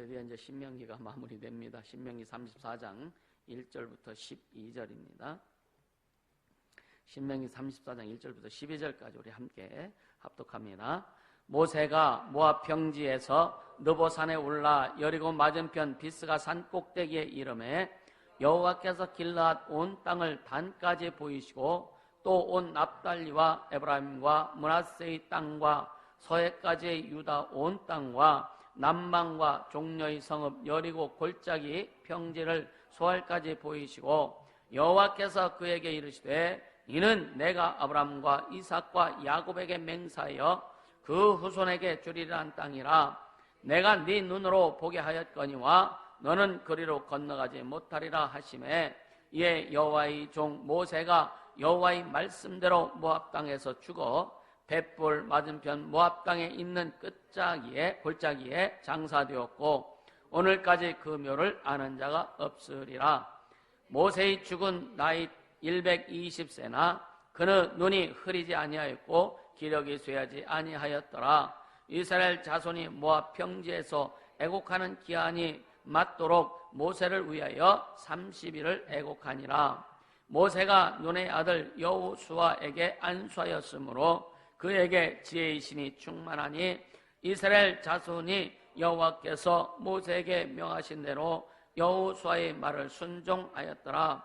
드디어 이제 신명기가 마무리됩니다. 신명기 34장 1절부터 12절입니다. 신명기 34장 1절부터 12절까지 우리 함께 합독합니다. 모세가 모압 평지에서 느보산에 올라 여리고 맞은편 비스가 산 꼭대기에 이르매 여호와께서 길르앗 온 땅을 단까지 보이시고 또 온 납달리와 에브라임과 므낫세의 땅과 서해까지의 유다 온 땅과 남방과 종려의 성읍 여리고 골짜기 평지를 소알까지 보이시고 여호와께서 그에게 이르시되 이는 내가 아브라함과 이삭과 야곱에게 맹세하여 그 후손에게 주리라는 땅이라. 내가 네 눈으로 보게 하였거니와 너는 그리로 건너가지 못하리라 하시매 이에 여호와의 종 모세가 여호와의 말씀대로 모압 땅에서 죽어 벳볼 맞은편 모압 땅에 있는 골짜기에 장사되었고 오늘까지 그 묘를 아는 자가 없으리라. 모세의 죽은 나이 120세나 그는 눈이 흐리지 아니하였고 기력이 쇠하지 아니하였더라. 이스라엘 자손이 모압 평지에서 애곡하는 기한이 맞도록 모세를 위하여 30일을 애곡하니라. 모세가 눈의 아들 여호수아에게 안수하였으므로 그에게 지혜의 신이 충만하니 이스라엘 자손이 여호와께서 모세에게 명하신 대로 여호수아의 말을 순종하였더라.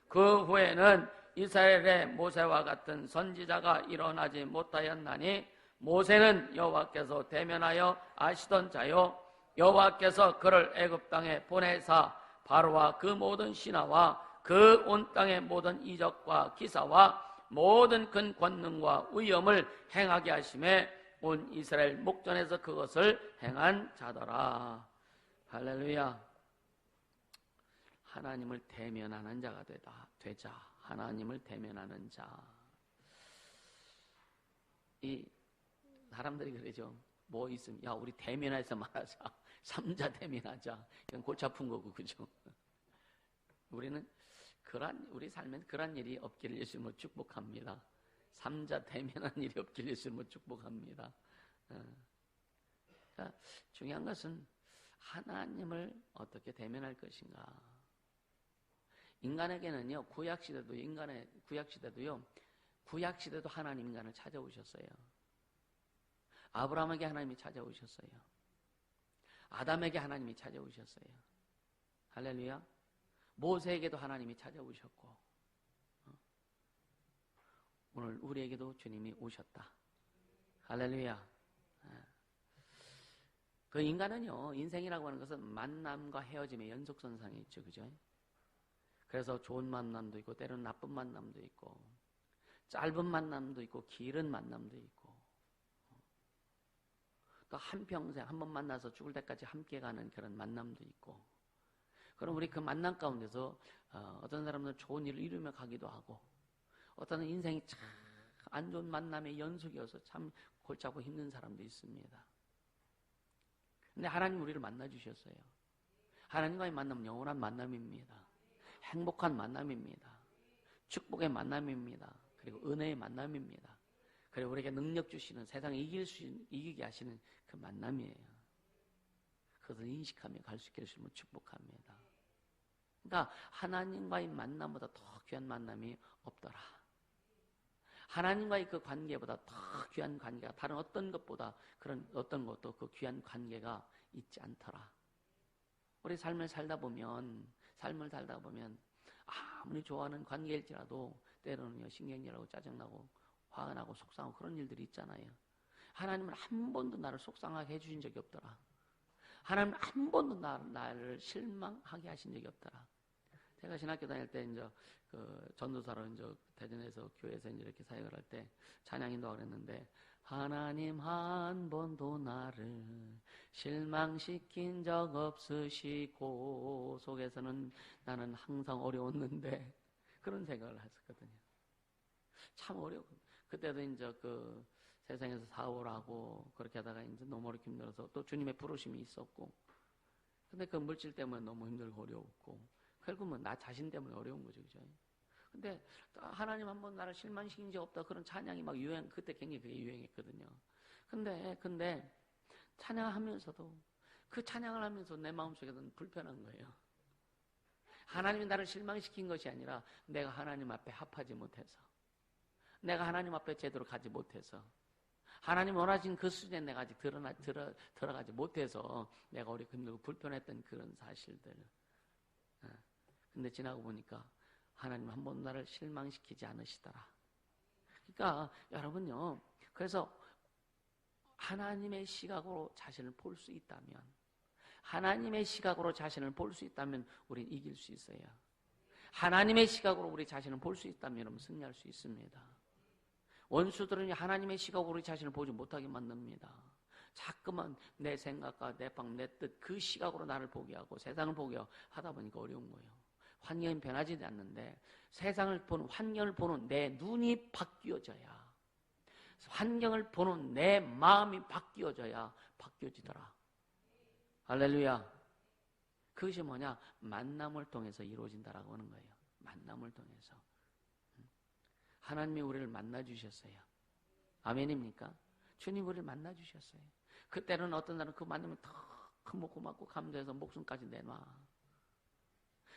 그 후에는 이스라엘의 모세와 같은 선지자가 일어나지 못하였나니 모세는 여호와께서 대면하여 아시던 자요 여호와께서 그를 애굽 땅에 보내사 바로와 그 모든 신하와 그 온 땅의 모든 이적과 기사와 모든 큰 권능과 위엄을 행하게 하심에 온 이스라엘 목전에서 그것을 행한 자더라. 할렐루야. 하나님을 대면하는 자가 되자. 하나님을 대면하는 자. 이 사람들이 그러죠. 뭐 있으면 야 우리 대면해서 말하자. 삼자 대면하자. 이건 골치 아픈 거고 그죠. 우리 삶엔 그런 일이 없기를 예수님으로 축복합니다. 삼자 대면한 일이 없기를 예수님으로 축복합니다. 그러니까 중요한 것은 하나님을 어떻게 대면할 것인가. 인간에게는요, 구약시대도 하나님 인간을 찾아오셨어요. 아브라함에게 하나님이 찾아오셨어요. 아담에게 하나님이 찾아오셨어요. 할렐루야. 모세에게도 하나님이 찾아오셨고 오늘 우리에게도 주님이 오셨다. 할렐루야. 그 인간은요, 인생이라고 하는 것은 만남과 헤어짐의 연속선상에 있죠. 그죠? 그래서 좋은 만남도 있고 때로는 나쁜 만남도 있고 짧은 만남도 있고 길은 만남도 있고 또 한평생 한 번 만나서 죽을 때까지 함께 가는 그런 만남도 있고. 그럼 우리 그 만남 가운데서 어떤 사람들은 좋은 일을 이루며 가기도 하고 어떤 인생이 참 안 좋은 만남의 연속이어서 참 골치 아프고 힘든 사람도 있습니다. 근데 하나님 우리를 만나주셨어요. 하나님과의 만남은 영원한 만남입니다. 행복한 만남입니다. 축복의 만남입니다. 그리고 은혜의 만남입니다. 그리고 우리에게 능력 주시는 세상을 이기게 하시는 그 만남이에요. 그것을 인식하며 갈 수 있게 해주시면 축복합니다. 그러니까 하나님과의 만남보다 더 귀한 만남이 없더라. 하나님과의 그 관계보다 더 귀한 관계가 다른 어떤 것보다 그런 어떤 것도 그 귀한 관계가 있지 않더라. 우리 삶을 살다 보면 아무리 좋아하는 관계일지라도 때로는 신경질하고 짜증나고 화가 나고 속상하고 그런 일들이 있잖아요. 하나님은 한 번도 나를 속상하게 해주신 적이 없더라. 하나님은 한 번도 나를 실망하게 하신 적이 없더라. 제가 신학교 다닐 때 이제 그 전도사로 이제 대전에서 교회에서 이렇게 사역을 할 때 찬양 인도하고 그랬는데 하나님 한 번도 나를 실망시킨 적 없으시고 속에서는 나는 항상 어려웠는데 그런 생각을 했었거든요. 참 어려워. 그때도 이제 그 세상에서 사오라고 그렇게 하다가 이제 너무 어렵게 힘들어서 또 주님의 부르심이 있었고 근데 그 물질 때문에 너무 힘들고 어려웠고 결국은 나 자신 때문에 어려운 거죠. 그죠? 근데 하나님 한 번 나를 실망시킨 적 없다 그런 찬양이 막 그때 굉장히 그게 유행했거든요. 근데 찬양하면서도 그 찬양을 하면서 내 마음속에는 불편한 거예요. 하나님이 나를 실망시킨 것이 아니라 내가 하나님 앞에 합하지 못해서, 내가 하나님 앞에 제대로 가지 못해서, 하나님 원하신 그 수준에 내가 아직 들어가지 못해서 내가 오히려 힘들고 불편했던 그런 사실들. 근데 지나고 보니까 하나님 한 번도 나를 실망시키지 않으시더라. 그러니까 여러분요, 그래서 하나님의 시각으로 자신을 볼 수 있다면, 하나님의 시각으로 자신을 볼 수 있다면 우리는 이길 수 있어요. 하나님의 시각으로 우리 자신을 볼 수 있다면 여러분 승리할 수 있습니다. 원수들은 하나님의 시각으로 우리 자신을 보지 못하게 만듭니다. 자꾸만 내 생각과 내 방, 내 뜻, 그 시각으로 나를 보게 하고 세상을 보게 하다 보니까 어려운 거예요. 환경이 변하지 않는데 세상을 보는, 환경을 보는 내 눈이 바뀌어져야, 환경을 보는 내 마음이 바뀌어져야 바뀌어지더라. 할렐루야. 그것이 뭐냐? 만남을 통해서 이루어진다라고 하는 거예요. 만남을 통해서. 하나님이 우리를 만나주셨어요. 아멘입니까? 주님 우리를 만나주셨어요. 그때는 어떤 날은 그 만남이 너무 고맙고 감사해서 목숨까지 내놔.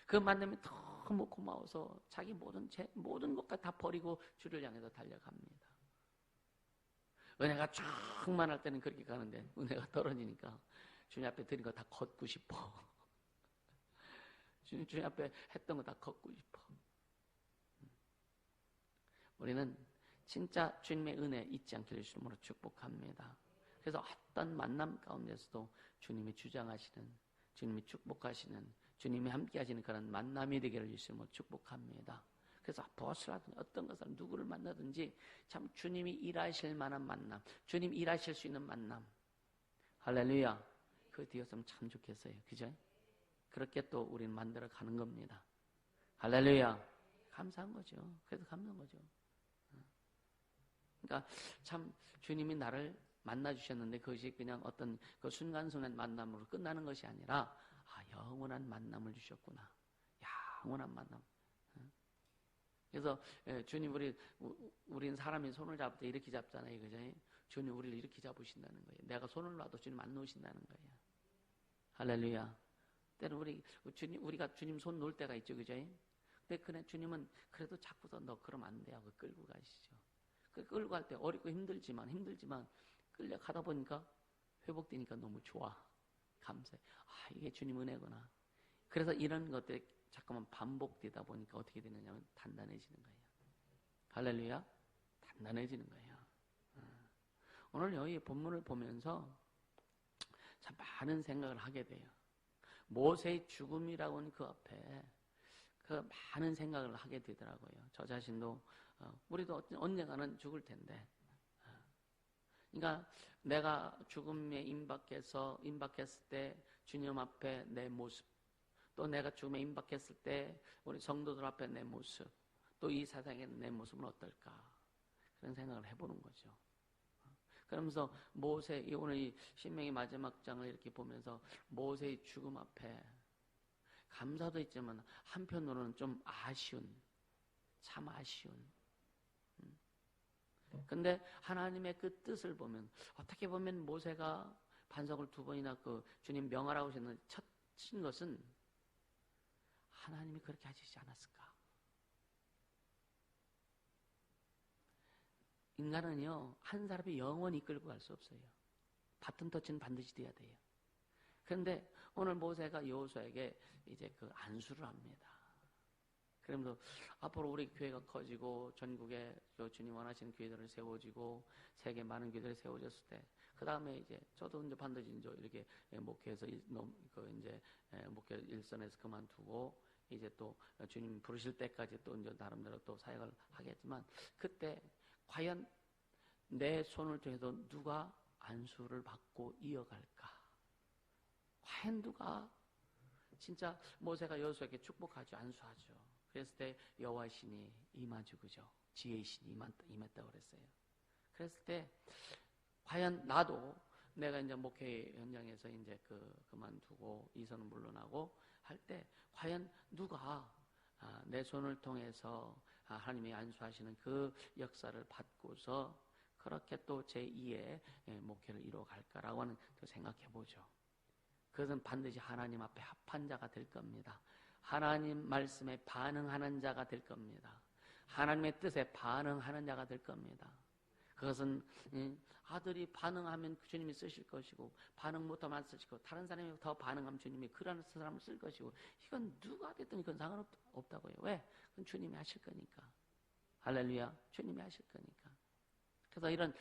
그 만남이 너무 고마워서 자기 모든 것까지 다 버리고 주를 향해서 달려갑니다. 은혜가 충만할 때는 그렇게 가는데 은혜가 떨어지니까 주님 앞에 드린 거 다 걷고 싶어. 주님 앞에 했던 거 다 걷고 싶어. 우리는 진짜 주님의 은혜 잊지 않게 주심으로 축복합니다. 그래서 어떤 만남 가운데서도 주님이 주장하시는, 주님이 축복하시는, 주님이 함께하시는 그런 만남이 되기를 주심으로 축복합니다. 그래서 무엇이라든지 어떤 것을 누구를 만나든지 참 주님이 일하실 만한 만남, 주님 일하실 수 있는 만남. 할렐루야. 그 뒤였으면 참 좋겠어요. 그죠? 그렇게 또 우리는 만들어 가는 겁니다. 할렐루야. 감사한 거죠. 그래서 감사한 거죠. 그러니까 참 주님이 나를 만나주셨는데 그것이 그냥 어떤 그 순간순간 만남으로 끝나는 것이 아니라 영원한 만남을 주셨구나. 영원한 만남. 그래서 주님 우리는 사람이 손을 잡을 때 이렇게 잡잖아요. 그죠? 주님 우리를 이렇게 잡으신다는 거예요. 내가 손을 놔도 주님 안 놓으신다는 거예요. 할렐루야. 때는 우리가 주님 손 놓을 때가 있죠. 그죠? 근데 주님은 그래도 자꾸서 너 그러면 안 돼 하고 끌고 가시죠. 끌고 갈 때 어렵고 힘들지만 끌려가다 보니까 회복되니까 너무 좋아. 감사해. 이게 주님 은혜구나. 그래서 이런 것들이 자꾸만 반복되다 보니까 어떻게 되느냐면 단단해지는 거예요. 할렐루야. 단단해지는 거예요. 오늘 여기 본문을 보면서 참 많은 생각을 하게 돼요. 모세의 죽음이라고 하는 그 앞에 그 많은 생각을 하게 되더라고요. 저 자신도 우리도 언젠가는 죽을 텐데, 그러니까 내가 죽음에 임박했을 때 주님 앞에 내 모습, 또 내가 죽음에 임박했을 때 우리 성도들 앞에 내 모습, 또 이 세상에 내 모습은 어떨까, 그런 생각을 해보는 거죠. 그러면서 오늘 이 신명기 마지막 장을 이렇게 보면서 모세의 죽음 앞에 감사도 있지만 한편으로는 좀 참 아쉬운. 근데 하나님의 그 뜻을 보면 어떻게 보면 모세가 반석을 2번이나 그 주님 명하라고 하셨는데 친 것은 하나님이 그렇게 하시지 않았을까? 인간은요, 한 사람이 영원히 끌고 갈 수 없어요. 바튼 터치는 반드시 돼야 돼요. 그런데 오늘 모세가 여호수아에게 이제 그 안수를 합니다. 그러면서 앞으로 우리 교회가 커지고 전국에 주님 원하시는 교회들을 세워지고 세계 많은 교회들이 세워졌을 때, 그 다음에 이제 저도 이제 반드시 이제 이렇게 목회에서 이제 목회 일선에서 그만두고 이제 또 주님 부르실 때까지 또 이제 나름대로 또 사역을 하겠지만, 그때 과연 내 손을 통해서 누가 안수를 받고 이어갈까? 과연 누가? 진짜 모세가 여호수아에게 축복하죠. 안수하죠. 그랬을 때 여호와의 신이 임하죠. 그죠? 지혜의 신이 임했다고 그랬어요. 그랬을 때 과연 나도 내가 이제 목회 현장에서 이제 그만두고 이선은 물러나고 할 때 과연 누가 내 손을 통해서 하나님이 안수하시는 그 역사를 받고서 그렇게 또 제2의 목회를 이루어갈까라고 하는 그 생각해 보죠. 그것은 반드시 하나님 앞에 합한 자가 될 겁니다. 하나님 말씀에 반응하는 자가 될 겁니다. 하나님의 뜻에 반응하는 자가 될 겁니다. 그것은 아들이 반응하면 주님이 쓰실 것이고, 반응 못하면 안 쓰시고, 다른 사람이 더 반응하면 주님이 그런 사람을 쓸 것이고, 이건 누가 됐든 그건 상관없다고요. 왜? 그건 주님이 하실 거니까. 할렐루야. 주님이 하실 거니까. 그래서 이런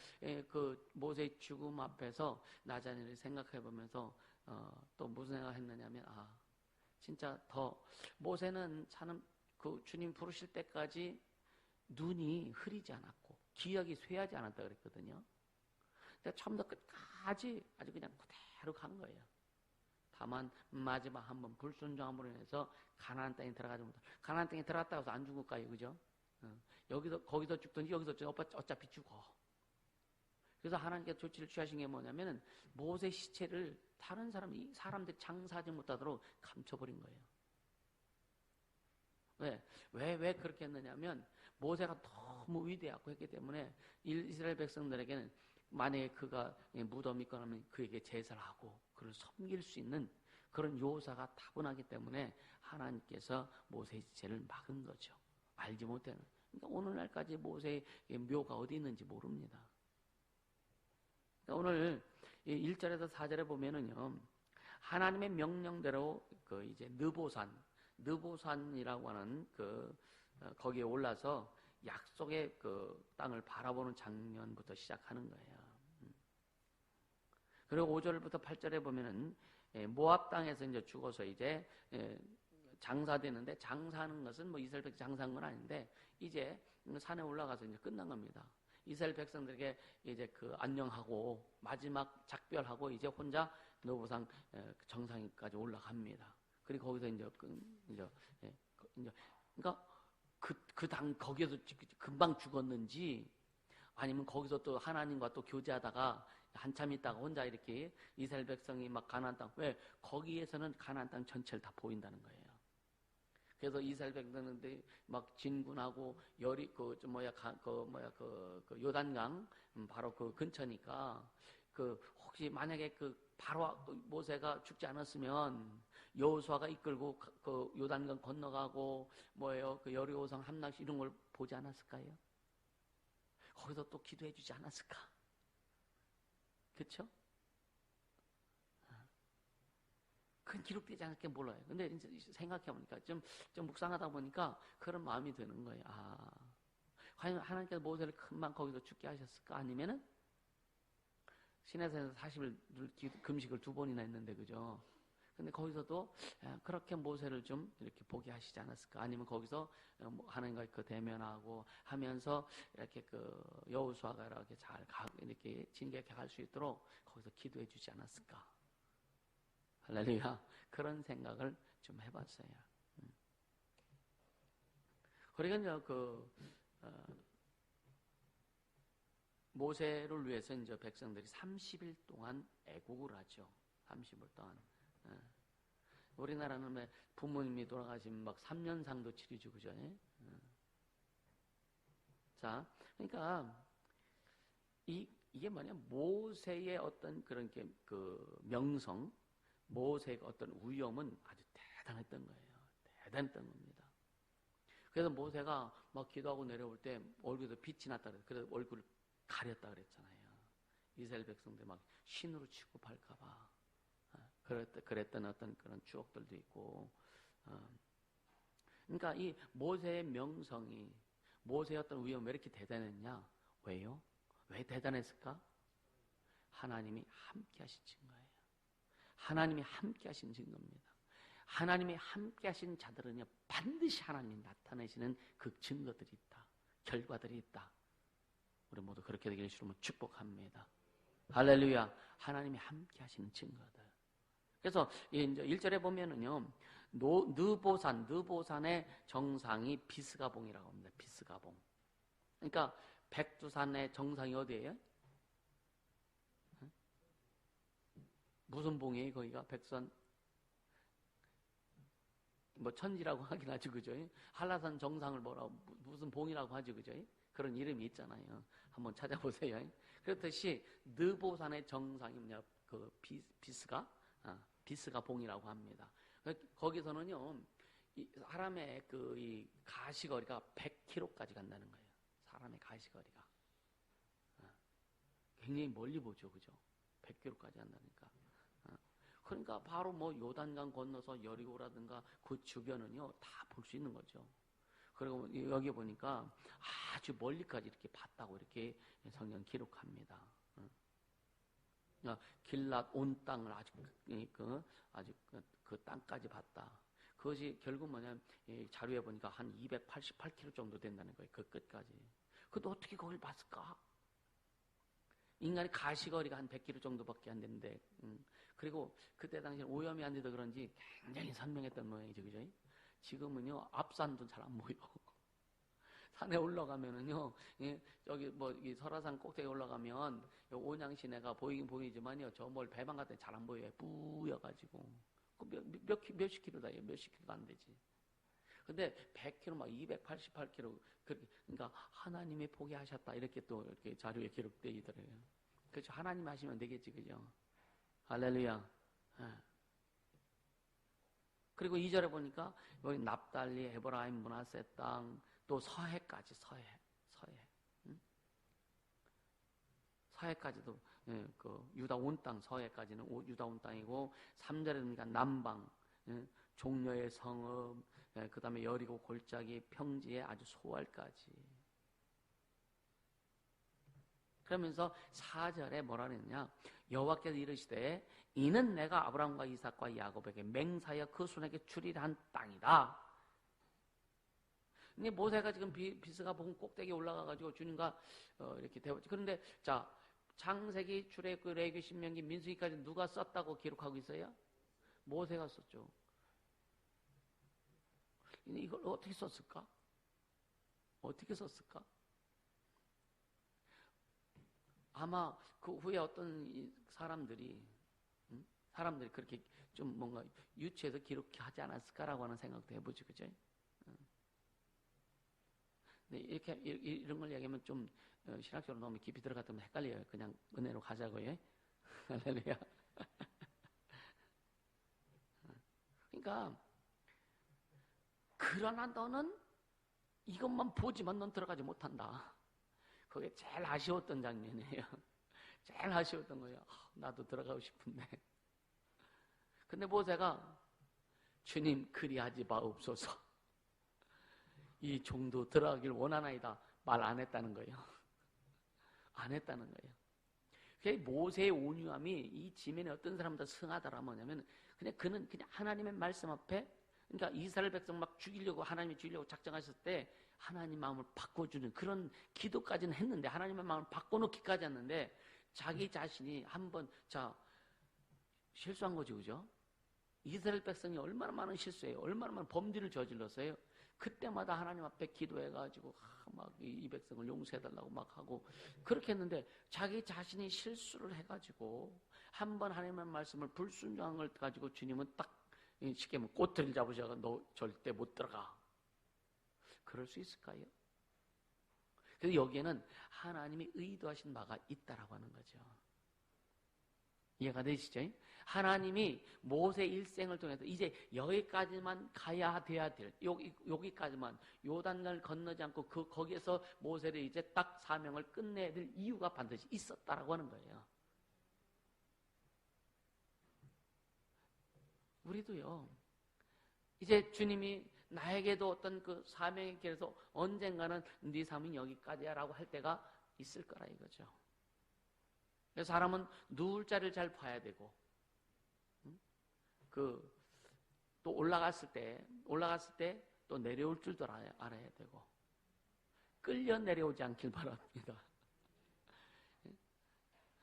그 모세의 죽음 앞에서 나 자신을 생각해 보면서 또 무슨 생각을 했느냐면, 진짜 더 모세는 참 그 주님 부르실 때까지 눈이 흐리지 않았고 기억이 쇠하지 않았다 그랬거든요. 근데 처음부터 끝까지 아주 그냥 그대로 간 거예요. 다만 마지막 한번 불순종함으로 인해서 가나안 땅에 들어가지 못하고, 가나안 땅에 들어갔다 해서 안 죽을까요, 그죠? 여기서 거기서 죽든지 여기서 죽든지 어차피 죽어. 그래서 하나님께서 조치를 취하신 게 뭐냐면은 모세 시체를 다른 사람들이 장사하지 못하도록 감춰버린 거예요. 왜 그렇게 했느냐면 모세가 너무 위대하고 했기 때문에 이스라엘 백성들에게는 만약에 그가 무덤이 있거나 하면 그에게 제사를 하고 그를 섬길 수 있는 그런 요사가 타분하기 때문에 하나님께서 모세의 시체를 막은 거죠. 알지 못하는. 그러니까 오늘날까지 모세의 묘가 어디 있는지 모릅니다. 그러니까 오늘 1절에서 4절에 보면은요, 하나님의 명령대로 그 이제 느보산이라고 하는 거기에 올라서 약속의 그 땅을 바라보는 장면부터 시작하는 거예요. 그리고 5절부터 8절에 보면은 모압 땅에서 이제 죽어서 이제 장사되는데, 장사하는 것은 뭐 이스라엘 백성 장사한 건 아닌데 이제 산에 올라가서 이제 끝난 겁니다. 이스라엘 백성들에게 이제 그 안녕하고 마지막 작별하고 이제 혼자 느보산 정상까지 올라갑니다. 그리고 거기서 이제 그러니까 거기에서 금방 죽었는지 아니면 거기서 또 하나님과 또 교제하다가 한참 있다가 혼자 이렇게 이스라엘 백성이 막 가나안 땅, 왜 거기에서는 가나안 땅 전체를 다 보인다는 거예요. 그래서 이스라엘 백성들이 막 진군하고 요단강 바로 그 근처니까 혹시 만약에 바로 모세가 죽지 않았으면 여호수아가 이끌고 그 요단강 건너가고 그 여리고성 함락시 이런 걸 보지 않았을까요? 거기서 또 기도해 주지 않았을까? 그렇죠? 그건 기록되지 않을게 몰라요. 근데 이제 생각해보니까 좀 묵상하다 보니까 그런 마음이 드는 거예요. 과연 하나님께서 모세를 금방 거기서 죽게 하셨을까? 아니면은 시내산에서 40일 금식을 2번이나 했는데, 그죠? 근데 거기서도 그렇게 모세를 좀 이렇게 보게 하시지 않았을까? 아니면 거기서 하나님과 대면하고 하면서 이렇게 여호수아가 이렇게 잘 이렇게 진격해 갈 수 있도록 거기서 기도해 주지 않았을까? 할렐루야. 그런 생각을 좀 해봤어요. 그러니까 모세를 위해서 이제 백성들이 30일 동안 애국을 하죠. 30일 동안. 우리나라는 부모님이 돌아가시면 막 3년상도 치르죠, 그죠? 자, 그러니까 이게 뭐냐, 모세의 어떤 그런 명성, 모세의 어떤 위엄은 아주 대단했던 거예요. 대단했던 겁니다. 그래서 모세가 막 기도하고 내려올 때 얼굴에서 빛이 났다 그래서 그래서 얼굴을 가렸다 그랬잖아요. 이스라엘 백성들 막 신으로 취급할까봐 그랬던 어떤 그런 추억들도 있고. 그러니까 이 모세의 명성이, 모세의 어떤 위엄이 왜 이렇게 대단했냐? 왜요? 왜 대단했을까? 하나님이 함께 하신 증거예요. 하나님이 함께 하신 증거입니다. 하나님이 함께 하신 자들은요, 반드시 하나님이 나타내시는 그 증거들이 있다. 결과들이 있다. 우리 모두 그렇게 되기를 주님은 축복합니다. 할렐루야. 하나님이 함께 하시는 증거들. 그래서 이제 1절에 보면은요, 느보산의 정상이 비스가봉이라고 합니다. 비스가봉. 그러니까 백두산의 정상이 어디예요? 무슨 봉이에요? 거기가 백두산 천지라고 하긴 하죠, 그죠? 한라산 정상을 무슨 봉이라고 하죠, 그죠? 그런 이름이 있잖아요. 한번 찾아보세요. 그렇듯이 느보산의 정상이 뭐냐, 비스가 비스가 봉이라고 합니다. 거기서는요, 사람의 이 가시거리가 100km까지 간다는 거예요. 사람의 가시거리가. 굉장히 멀리 보죠, 그죠? 100km까지 간다니까. 그러니까 바로 뭐 요단강 건너서 여리고라든가 그 주변은요, 다 볼 수 있는 거죠. 그리고 여기 보니까 아주 멀리까지 이렇게 봤다고 이렇게 성경 기록합니다. 길랏 온 땅을 아주 그 땅까지 봤다. 그것이 결국 뭐냐면 자료에 보니까 한 288km 정도 된다는 거예요. 그 끝까지. 근데 어떻게 거길 봤을까? 인간의 가시거리가 한 100km 정도밖에 안 되는데, 그리고 그때 당시에 오염이 안 돼서 그런지 굉장히 선명했던 모양이죠, 그죠? 지금은요, 앞산도 잘 안 보여. 산에 올라가면은요, 저기 이 설화산 꼭대기 올라가면 온양 시내가 보이긴 보이지만요, 저 멀 배만 같은 데 잘 안 보여요. 뿌여가지고. 몇십 킬로다, 몇십 킬로가 안 되지. 근데 100km, 막 288km, 그러니까 하나님이 포기하셨다. 이렇게 또 이렇게 자료에 기록되어 있더라고요. 그렇죠. 하나님이 하시면 되겠지, 그죠? 할렐루야. 그리고 2절에 보니까 여기 납달리, 에브라임, 므낫세 땅, 또 서해까지, 서해. 서해까지도, 그 유다 온 땅, 서해까지는 유다 온 땅이고, 3절에 보니까 남방, 종려의 성읍, 그 다음에 여리고 골짜기, 평지에 아주 소알까지. 그러면서 4절에 뭐라 그랬냐? 여호와께서 이르시되 이는 내가 아브라함과 이삭과 야곱에게 맹사하여 그 손에게 주리라 한 땅이다. 근데 모세가 지금 비스가 봉 꼭대기에 올라가가지고 주님과 이렇게 대화했죠. 그런데 자, 창세기, 출애굽, 신명기, 민수기까지 누가 썼다고 기록하고 있어요? 모세가 썼죠. 이걸 어떻게 썼을까? 어떻게 썼을까? 아마 그 후에 어떤 사람들이 그렇게 좀 뭔가 유추해서 기록하지 않았을까라고 하는 생각도 해보죠, 그죠? 근데 이런 걸 얘기하면 좀 신학적으로 너무 깊이 들어갔다면 헷갈려요. 그냥 은혜로 가자고요. 할렐루야. 그러니까 그러나 너는 이것만 보지만 넌 들어가지 못한다. 그게 제일 아쉬웠던 장면이에요. 제일 아쉬웠던 거예요. 나도 들어가고 싶은데. 근데 모세가 주님 그리하지 마옵소서. 이 종도 들어가길 원하나이다. 말 안 했다는 거예요. 안 했다는 거예요. 그러니까 모세의 온유함이 이 지면에 어떤 사람보다 승하다라 뭐냐면 그는 그냥 하나님의 말씀 앞에, 그러니까 이스라엘 백성 막 죽이려고, 하나님이 죽이려고 작정하셨을 때 하나님 마음을 바꿔주는 그런 기도까지는 했는데, 하나님의 마음을 바꿔놓기까지 했는데 자기 자신이 한번 실수한 거죠, 그죠? 이스라엘 백성이 얼마나 많은 실수예요. 얼마나 많은 범죄를 저질렀어요. 그때마다 하나님 앞에 기도해가지고 막 이 백성을 용서해달라고 막 하고 그렇게 했는데, 자기 자신이 실수를 해가지고 한번 하나님의 말씀을 불순종한 걸 가지고 주님은 딱 쉽게 뭐 꼬투리를 잡으셔서 너 절대 못 들어가. 그럴 수 있을까요? 그래서 여기에는 하나님이 의도하신 바가 있다라고 하는 거죠. 이해가 되시죠? 하나님이 모세 일생을 통해서 이제 여기까지만 가야 돼야 될, 여기까지만 요단강을 건너지 않고 거기에서 모세를 이제 딱 사명을 끝내야 될 이유가 반드시 있었다라고 하는 거예요. 우리도요, 이제 주님이 나에게도 어떤 그 사명의 길에서 언젠가는 네 삶은 여기까지야 라고 할 때가 있을 거라 이거죠. 그래서 사람은 누울 자리를 잘 봐야 되고, 또 올라갔을 때 또 내려올 줄도 알아야 되고, 끌려 내려오지 않길 바랍니다.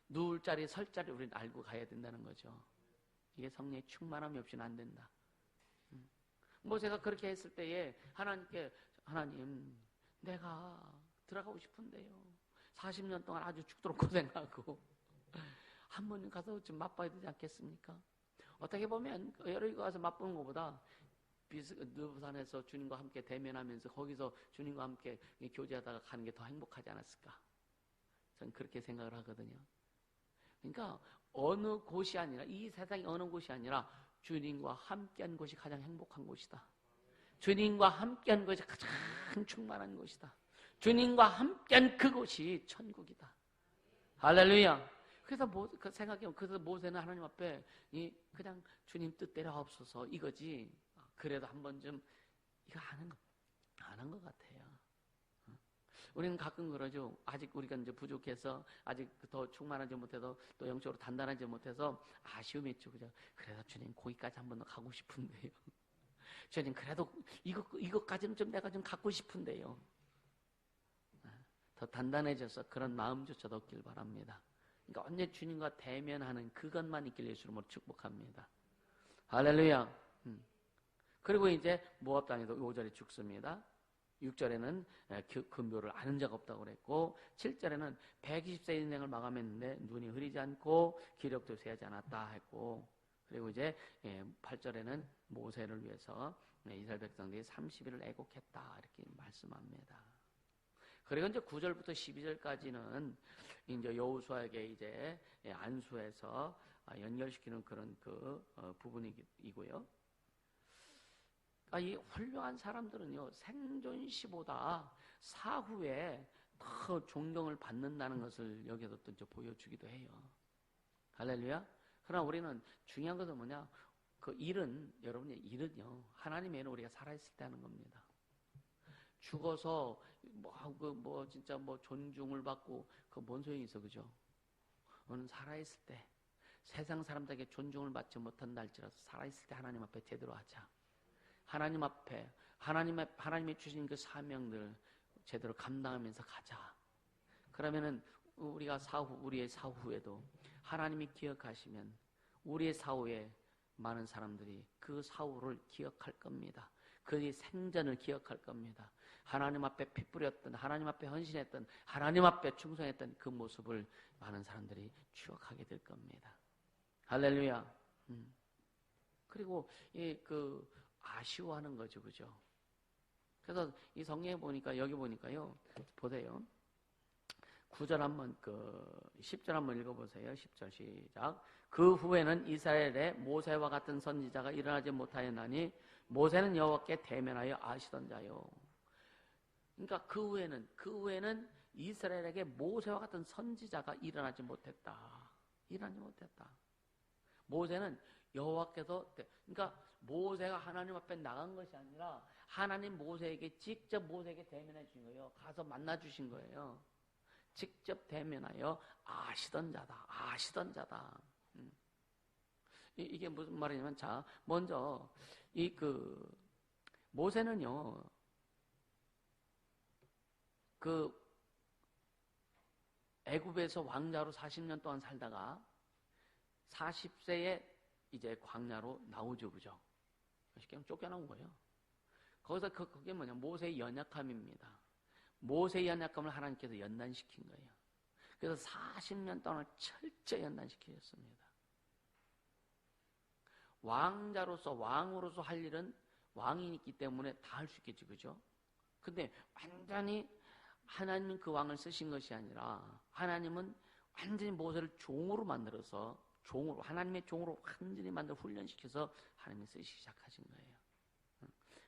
누울 자리, 설 자리 우리는 알고 가야 된다는 거죠. 이게 성령의 충만함이 없이는 안 된다. 모세가 그렇게 했을 때에 하나님께, 하나님, 내가 들어가고 싶은데요. 40년 동안 아주 죽도록 고생하고 한 번 가서 좀 맛봐야 되지 않겠습니까? 어떻게 보면 여러 가서 맛보는 것보다 느부산에서 주님과 함께 대면하면서 거기서 주님과 함께 교제하다가 가는 게 더 행복하지 않았을까? 저는 그렇게 생각을 하거든요. 그러니까 어느 곳이 아니라, 이 세상의 어느 곳이 아니라 주님과 함께한 곳이 가장 행복한 곳이다. 주님과 함께한 것이 가장 충만한 곳이다. 주님과 함께한 그곳이 천국이다. 할렐루야. 그래서 생각해보면, 그래서 모세는 하나님 앞에 그냥 주님 뜻대로 하옵소서 이거지. 그래도 한 번쯤 이거 안 한 것 같아요. 우리는 가끔 그러죠. 아직 우리가 이제 부족해서, 아직 더 충만하지 못해서, 또 영적으로 단단하지 못해서 아쉬움이 있죠. 그죠? 그래서 주님 거기까지 한 번 더 가고 싶은데요. 주님 그래도 이것까지는 좀 내가 좀 갖고 싶은데요. 더 단단해져서 그런 마음조차도 얻길 바랍니다. 그러니까 언제 주님과 대면하는 그것만 있길 예수님으로 축복합니다. 할렐루야. 그리고 이제 모압 땅에도 5절에 죽습니다. 6절에는 근묘를 아는 자가 없다고 그랬고, 7절에는 120세 인생을 마감했는데 눈이 흐리지 않고 기력도 쇠하지 않았다 했고, 그리고 이제 8절에는 모세를 위해서 이스라엘 백성들이 30일을 애곡했다 이렇게 말씀합니다. 그리고 이제 9절부터 12절까지는 이제 여호수아에게 이제 안수해서 연결시키는 그런 부분이고요. 이 훌륭한 사람들은요, 생존 시보다 사후에 더 존경을 받는다는 것을 여기서 또 이제 보여주기도 해요. 할렐루야. 그러나 우리는 중요한 것은 뭐냐? 여러분의 일은요, 하나님의 일은 우리가 살아있을 때 하는 겁니다. 죽어서 진짜 존중을 받고 뭔 소용이 있어, 그죠? 너는 살아있을 때 세상 사람들에게 존중을 받지 못한다 할지라도 살아있을 때 하나님 앞에 제대로 하자. 하나님 앞에 하나님이 주신 그 사명들 제대로 감당하면서 가자. 그러면은 우리의 사후에도 하나님이 기억하시면 우리의 사후에 많은 사람들이 그 사후를 기억할 겁니다. 그의 생전을 기억할 겁니다. 하나님 앞에 피 뿌렸던, 하나님 앞에 헌신했던, 하나님 앞에 충성했던 그 모습을 많은 사람들이 추억하게 될 겁니다. 할렐루야. 그리고 아쉬워하는 거죠, 그죠? 그래서 이 성경에 보니까, 여기 보니까요, 보세요. 9절 한번 10절 한번 읽어보세요. 10절 시작. 그 후에는 이스라엘에 모세와 같은 선지자가 일어나지 못하였나니 모세는 여호와께 대면하여 아시던 자요. 그러니까 그 후에는 이스라엘에게 모세와 같은 선지자가 일어나지 못했다. 모세는 여호와께서, 그러니까 모세가 하나님 앞에 나간 것이 아니라 하나님 모세에게 직접 모세에게 대면해 주신 거예요. 가서 만나 주신 거예요. 직접 대면하여 아시던 자다. 이게 무슨 말이냐면, 자, 먼저 모세는요, 애굽에서 왕자로 40년 동안 살다가 40세에 이제 광야로 나오죠, 그죠? 쉽게 하면 쫓겨나온 거예요. 거기서 그게 뭐냐? 모세의 연약함입니다. 모세의 연약함을 하나님께서 연단시킨 거예요. 그래서 40년 동안 철저히 연단시키셨습니다. 왕으로서 할 일은 왕이 있기 때문에 다 할 수 있겠죠, 그죠? 근데 완전히 하나님은 그 왕을 쓰신 것이 아니라 하나님은 완전히 모세를 종으로 만들어서 하나님의 종으로 완전히 만들어 훈련시켜서 하나님이 쓰시기 시작하신 거예요.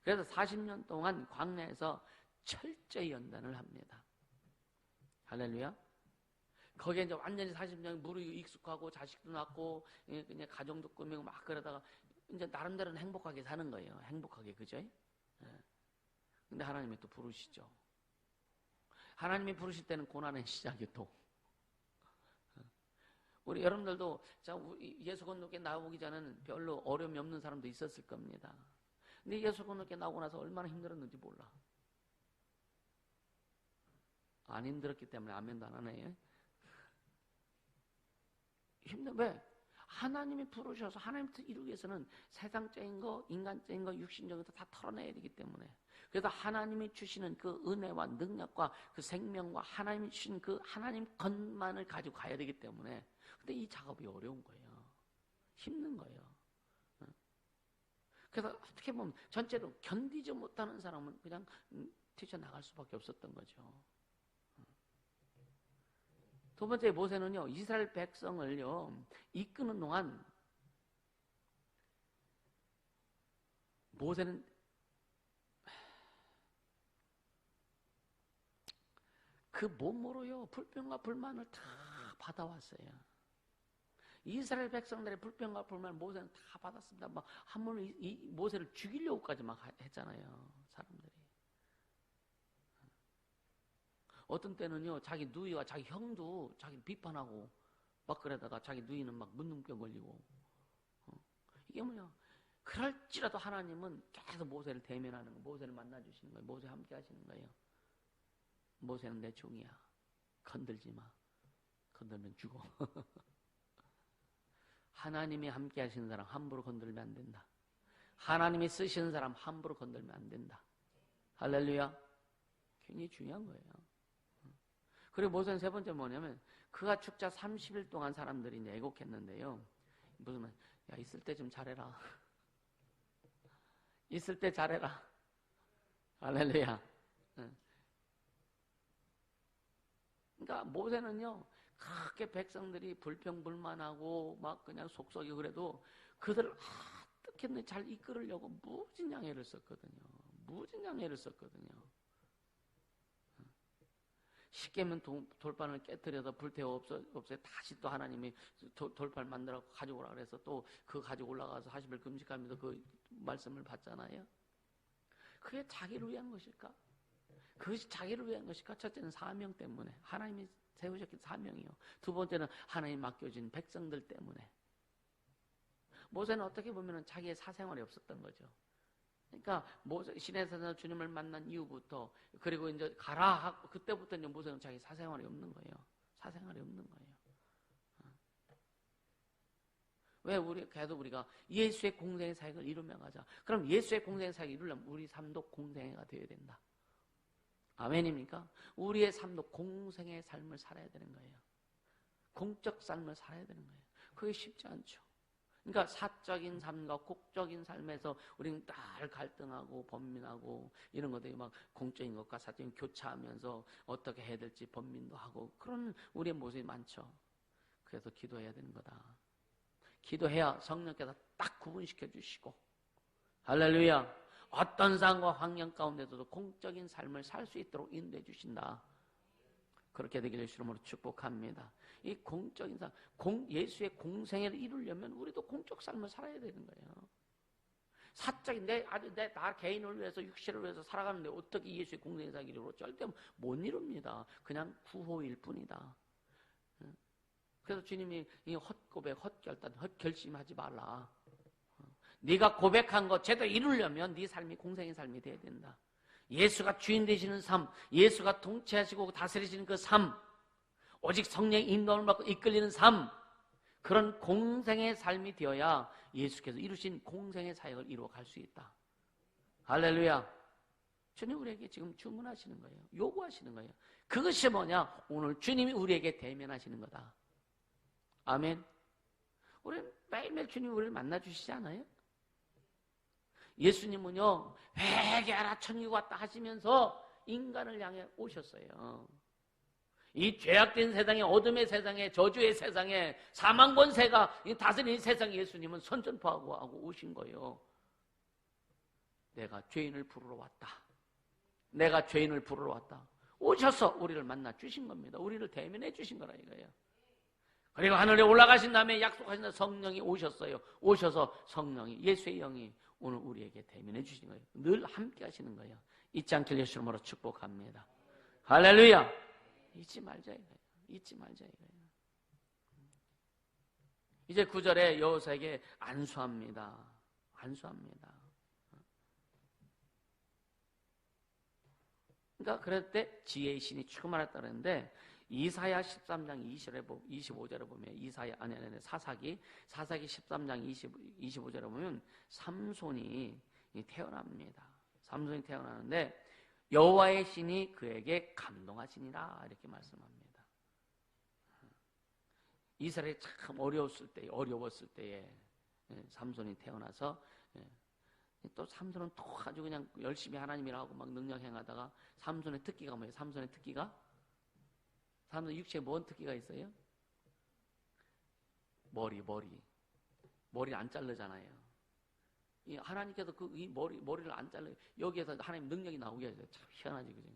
그래서 40년 동안 광야에서 철저히 연단을 합니다. 할렐루야. 거기에 이제 완전히 40년 무르 익숙하고 자식도 낳고 그냥 가정도 꾸미고 막 그러다가 이제 나름대로는 행복하게 사는 거예요. 행복하게, 그죠? 근데 하나님이 또 부르시죠. 하나님이 부르실 때는 고난의 시작이 또. 우리 여러분들도 예수 건너께 나오기 전에는 별로 어려움이 없는 사람도 있었을 겁니다. 근데 예수 건너께 나오고 나서 얼마나 힘들었는지 몰라. 안 힘들었기 때문에 아멘도 안 하네. 왜? 하나님이 부르셔서 하나님 뜻 이루기 위해서는 세상적인 거, 인간적인 거, 육신적인 거 다 털어내야 되기 때문에. 그래서 하나님이 주시는 그 은혜와 능력과 그 생명과 하나님이 주신 그 하나님 것만을 가지고 가야 되기 때문에. 근데 이 작업이 어려운 거예요. 힘든 거예요. 그래서 어떻게 보면 전체로 견디지 못하는 사람은 그냥 튀쳐나갈 수밖에 없었던 거죠. 두 번째 모세는요, 이스라엘 백성을요, 이끄는 동안 모세는 그 몸으로요, 불평과 불만을 다 받아왔어요. 이스라엘 백성들의 불평과 불만을 모세는 다 받았습니다. 막 한 번은 이 모세를 죽이려고까지 막 했잖아요, 사람들이. 어떤 때는요, 자기 누이와 자기 형도 자기를 비판하고 막 그러다가 자기 누이는 막 문둥병 걸리고. 이게 뭐냐? 그럴지라도 하나님은 계속 모세를 대면하는 거예요. 모세를 만나주시는 거예요. 모세 함께 하시는 거예요. 모세는 내 종이야. 건들지 마. 건들면 죽어. 하나님이 함께 하시는 사람 함부로 건들면 안 된다. 하나님이 쓰시는 사람 함부로 건들면 안 된다. 할렐루야. 굉장히 중요한 거예요. 그리고 모세는 세 번째 뭐냐면 그가 축자 30일 동안 사람들이 이제 애곡했는데요. 무슨 말? 야, 있을 때 좀 잘해라. 있을 때 잘해라. 할렐루야. 그러니까 모세는요, 그렇게 백성들이 불평불만하고 막 그냥 속썩이고 그래도 그들을 어떻게든 잘 이끌으려고 무진장애를 썼거든요. 무진장애를 썼거든요. 십계명 돌판을 깨뜨려서 불태워 없애 다시 또 하나님이 돌판 만들어 가지고 오라 그래서 또 그 가지고 올라가서 40일 금식하면서 그 말씀을 받잖아요. 그게 자기를 위한 것일까? 그것이 자기를 위한 것일까? 첫째는 사명 때문에, 하나님이 세우셨기 사명이요. 두 번째는 하나님 맡겨진 백성들 때문에. 모세는 어떻게 보면 자기의 사생활이 없었던 거죠. 그러니까 모세 시내에서 주님을 만난 이후부터, 그리고 이제 가라 하고 그때부터 이제 모세는 자기 사생활이 없는 거예요. 사생활이 없는 거예요. 왜 계속 우리가 예수의 공생의 사역을 이루며 가자. 그럼 예수의 공생의 사역을 이루려면 우리 삶도 공생애가 되어야 된다. 아멘입니까? 우리의 삶도 공생의 삶을 살아야 되는 거예요. 공적 삶을 살아야 되는 거예요. 그게 쉽지 않죠. 그러니까 사적인 삶과 공적인 삶에서 우리는 늘 갈등하고 번민하고 이런 것들이 막 공적인 것과 사적인 교차하면서 어떻게 해야 될지 번민도 하고 그런 우리의 모습이 많죠. 그래서 기도해야 되는 거다. 기도해야 성령께서 딱 구분시켜 주시고, 할렐루야, 어떤 상황과 환경 가운데서도 공적인 삶을 살 수 있도록 인도해 주신다. 그렇게 되기를 주님으로 축복합니다. 이 공적인 삶, 예수의 공생애를 이루려면 우리도 공적 삶을 살아야 되는 거예요. 사적인 나 개인을 위해서 육체를 위해서 살아가는데 어떻게 예수의 공생애 살기를 이루어? 절대 못 이룹니다. 그냥 구호일 뿐이다. 그래서 주님이 이 헛고백, 헛결단, 헛결심하지 말라. 네가 고백한 거 제대로 이루려면 네 삶이 공생의 삶이 돼야 된다. 예수가 주인 되시는 삶, 예수가 통치하시고 다스리시는 그 삶, 오직 성령의 인도를 받고 이끌리는 삶, 그런 공생의 삶이 되어야 예수께서 이루신 공생의 사역을 이루어갈 수 있다. 할렐루야. 주님 우리에게 지금 주문하시는 거예요. 요구하시는 거예요. 그것이 뭐냐? 오늘 주님이 우리에게 대면하시는 거다. 아멘. 우리는 매일매일 주님이 우리를 만나주시지 않아요? 예수님은요, 회개하라 천국 왔다 하시면서 인간을 향해 오셨어요. 이 죄악된 세상에, 어둠의 세상에, 저주의 세상에, 사망 권세가 다스리는 세상에 예수님은 선전포하고 하고 오신 거예요. 내가 죄인을 부르러 왔다. 내가 죄인을 부르러 왔다. 오셔서 우리를 만나 주신 겁니다. 우리를 대면해 주신 거라 이거예요. 그리고 하늘에 올라가신 다음에 약속하신 성령이 오셨어요. 오셔서 성령이, 예수의 영이 오늘 우리에게 대면해 주시는 거예요. 늘 함께 하시는 거예요. 잊지 않길 예수 이름으로 축복합니다. 할렐루야. 잊지 말자 이거예요. 잊지 말자 이거예요. 이제 9절에 여호사에게 안수합니다. 안수합니다. 그러니까 그럴 때 지혜의 신이 충만했다 그랬는데, 이사야 13장 25절에 보면 사사기 13장 25절에 보면 삼손이 태어납니다. 삼손이 태어나는데 여호와의 신이 그에게 감동하시니라 이렇게 말씀합니다. 이스라엘이 참 어려웠을 때에 삼손이 태어나서, 또 삼손은 또 아주 그냥 열심히 하나님이라 하고 막 능력 행하다가 삼손의 특기가 뭐예요? 삼손의 특기가 사람들 육체에 뭔 특기가 있어요? 머리 안 자르잖아요. 이 하나님께서 이 머리를 안 잘라요. 여기에서 하나님 능력이 나오게 해줘요. 참 희한하지, 그죠?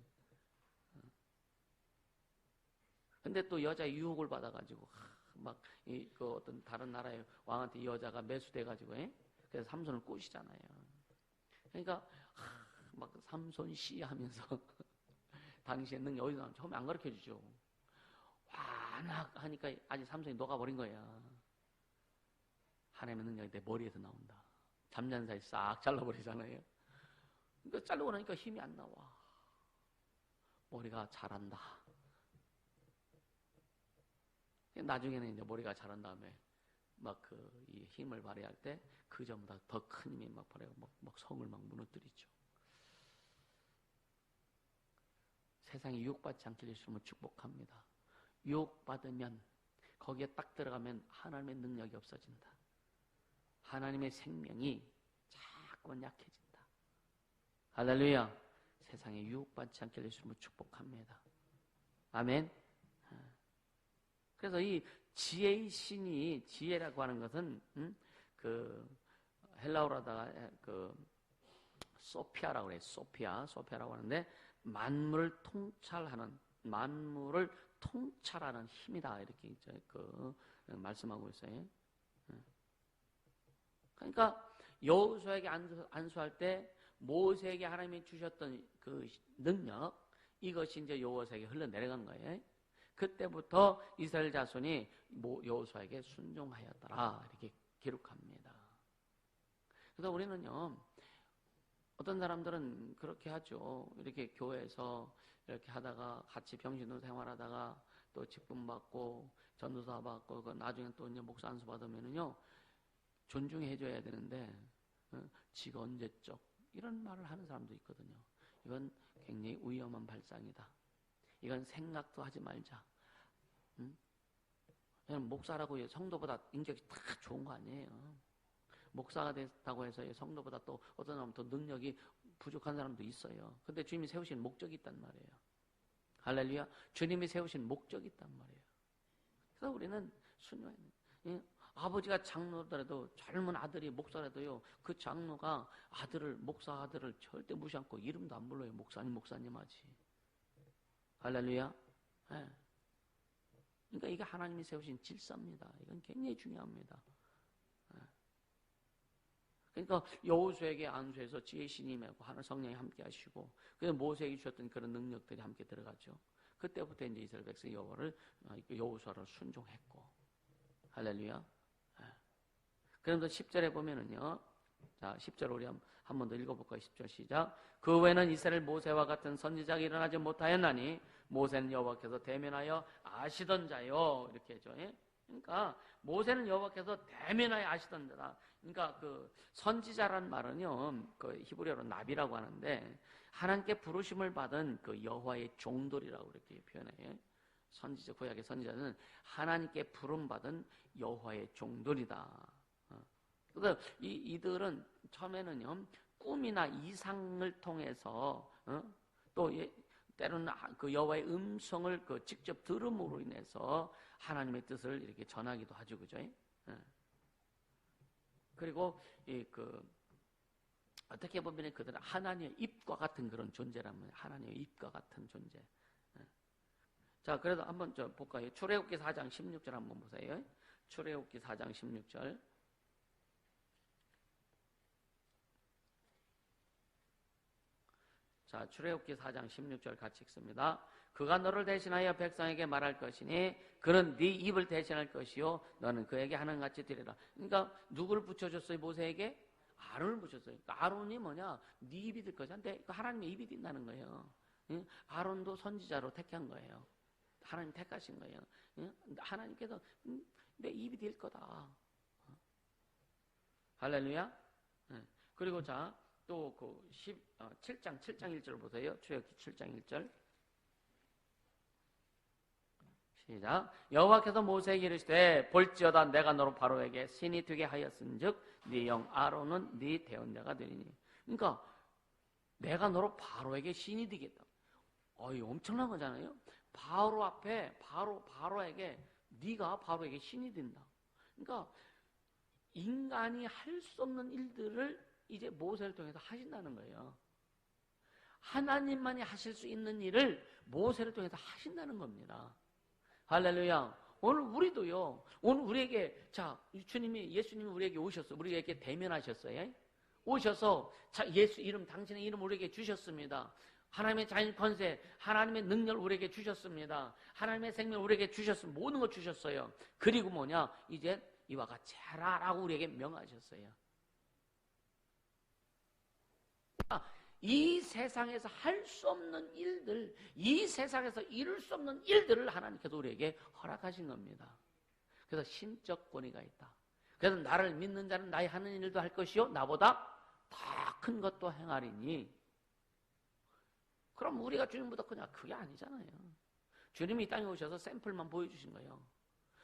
근데 또 여자의 유혹을 받아가지고, 그 어떤 다른 나라의 왕한테 이 여자가 매수돼가지고, 그래서 삼손을 꼬시잖아요. 그러니까, 막 삼손 씨 하면서, 당신의 능력 어디서 나오는지 처음에 안 가르쳐 주죠. 와낙 하니까 아직 삼손이 녹아버린 거야. 하나님의 능력이 내 머리에서 나온다. 잠자는 사이 싹 잘라버리잖아요. 그러니까 자르고 나니까 힘이 안 나와. 머리가 자란다. 나중에는 이제 머리가 자란 다음에 이 힘을 발휘할 때 그 전보다 더 큰 힘이 막 발휘하고 막 성을 막 무너뜨리죠. 세상에 유혹받지 않게 해주시면 축복합니다. 유혹받으면 거기에 딱 들어가면 하나님의 능력이 없어진다. 하나님의 생명이 자꾸만 약해진다. 할렐루야. 세상에 유혹받지 않게 해주시면 축복합니다. 아멘. 그래서 이 지혜의 신이, 지혜라고 하는 것은 그 헬라어로다가 그 소피아라고 그래요. 소피아라고 하는데 만물을 통찰하는 힘이다, 이렇게 이제 말씀하고 있어요. 그러니까 여호수아에게 안수할 때 모세에게 하나님이 주셨던 그 능력, 이것이 이제 여호수아에게 흘러내려간 거예요. 그때부터 이스라엘 자손이 여호수아에게 순종하였더라, 이렇게 기록합니다. 그래서 우리는요, 어떤 사람들은 그렇게 하죠. 이렇게 교회에서 이렇게 하다가 같이 병신으로 생활하다가 또 직분 받고 전도사 받고 나중에 또 이제 목사 안수 받으면은요, 존중해 줘야 되는데 지가 언제적 이런 말을 하는 사람도 있거든요. 이건 굉장히 위험한 발상이다. 이건 생각도 하지 말자. 그냥 목사라고 성도보다 인격이 다 좋은 거 아니에요. 목사가 됐다고 해서 성도보다 또 어떤 사람은 더 능력이 부족한 사람도 있어요. 근데 주님이 세우신 목적이 있단 말이에요. 할렐루야. 주님이 세우신 목적이 있단 말이에요. 그래서 우리는 순종해야 돼요. 아버지가 장로더라도 젊은 아들이 목사라도요, 그 장로가 목사 아들을 절대 무시 않고 이름도 안 불러요. 목사님 하지. 할렐루야. 네. 그러니까 이게 하나님이 세우신 질서입니다. 이건 굉장히 중요합니다. 그러니까 여호수아에게 안수해서 지혜의 신이 임하고 하늘 성령이 함께 하시고, 그래서 모세에게 주셨던 그런 능력들이 함께 들어가죠. 그때부터 이제 이스라엘 백성이 여호수아를 순종했고, 할렐루야. 그런데 10절에 보면은요, 자 10절 우리 한 번 더 읽어볼까요? 10절 시작. 그 후에는 이스라엘 모세와 같은 선지자가 일어나지 못하였나니 모세는 여호와께서 대면하여 아시던 자요, 이렇게 했죠. 그러니까 모세는 여호와께서 대면하여 아시던 자다. 그러니까 그 선지자란 말은요, 그 히브리어로 나비라고 하는데 하나님께 부르심을 받은 그 여호와의 종들이라고 이렇게 표현해요. 선지자, 구약의 선지자는 하나님께 부름 받은 여호와의 종들이다. 그래서 이들은 처음에는요, 꿈이나 이상을 통해서 또 때로는 그 여호와의 음성을 직접 들음으로 인해서 하나님의 뜻을 이렇게 전하기도 하죠, 그죠? 그리고 어떻게 보면 그들은 하나님의 입과 같은 그런 존재라면, 하나님의 입과 같은 존재. 자, 그래도 한번 볼까요? 출애굽기 4장 16절 한번 보세요. 출애굽기 4장 16절. 자, 출애굽기 4장 16절 같이 읽습니다. 그가 너를 대신하여 백성에게 말할 것이니 그는 네 입을 대신할 것이요 너는 그에게 하나님같이 되리라. 그러니까 누구를 붙여줬어요? 모세에게? 아론을 붙였어요. 그러니까 아론이 뭐냐? 네 입이 될 것이야. 근데 하나님의 입이 된다는 거예요. 아론도 선지자로 택한 거예요. 하나님 택하신 거예요. 하나님께서 내 입이 될 거다. 할렐루야. 그리고 자, 또 7장 1절 보세요. 출애굽기 7장 1절. 시작. 여호와께서 모세에게 이르시되 볼지어다 내가 너로 바로에게 신이 되게 하였은즉 네 형 아론은 네 대언자가 되리니. 그러니까 내가 너로 바로에게 신이 되겠다. 엄청난 거잖아요. 바로 앞에 바로에게 네가 바로에게 신이 된다. 그러니까 인간이 할 수 없는 일들을 이제 모세를 통해서 하신다는 거예요. 하나님만이 하실 수 있는 일을 모세를 통해서 하신다는 겁니다. 할렐루야. 오늘 우리도요. 오늘 우리에게 예수님이 우리에게 오셨어요. 우리에게 대면하셨어요. 오셔서 예수 이름 당신의 이름 우리에게 주셨습니다. 하나님의 자연 권세, 하나님의 능력을 우리에게 주셨습니다. 하나님의 생명을 우리에게 주셨습니다. 모든 걸 주셨어요. 그리고 뭐냐? 이제 이와 같이 해라라고 우리에게 명하셨어요. 이 세상에서 할 수 없는 일들, 이 세상에서 이룰 수 없는 일들을 하나님께서 우리에게 허락하신 겁니다. 그래서 신적 권위가 있다. 그래서 나를 믿는 자는 나의 하는 일도 할 것이요 나보다 더 큰 것도 행하리니. 그럼 우리가 주님보다 크냐? 그게 아니잖아요. 주님이 이 땅에 오셔서 샘플만 보여주신 거예요.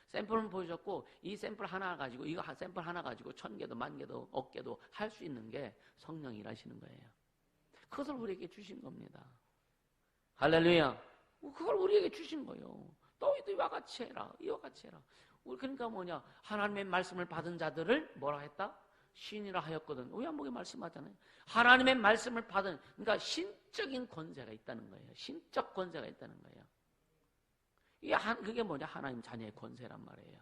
샘플만 보여줬고 이 샘플 하나 가지고 이거 샘플 하나 가지고 1000개도 10,000개도 10,000개도 할 수 있는 게 성령이 일하시는 거예요. 그것을 우리에게 주신 겁니다. 할렐루야. 그걸 우리에게 주신 거예요. 너희도 이와 같이 해라. 이와 같이 해라. 그러니까 뭐냐? 하나님의 말씀을 받은 자들을 뭐라 했다? 신이라 하였거든. 요한복음에 말씀하잖아요. 하나님의 말씀을 받은, 그러니까 신적인 권세가 있다는 거예요. 신적 권세가 있다는 거예요. 그게 뭐냐? 하나님 자녀의 권세란 말이에요.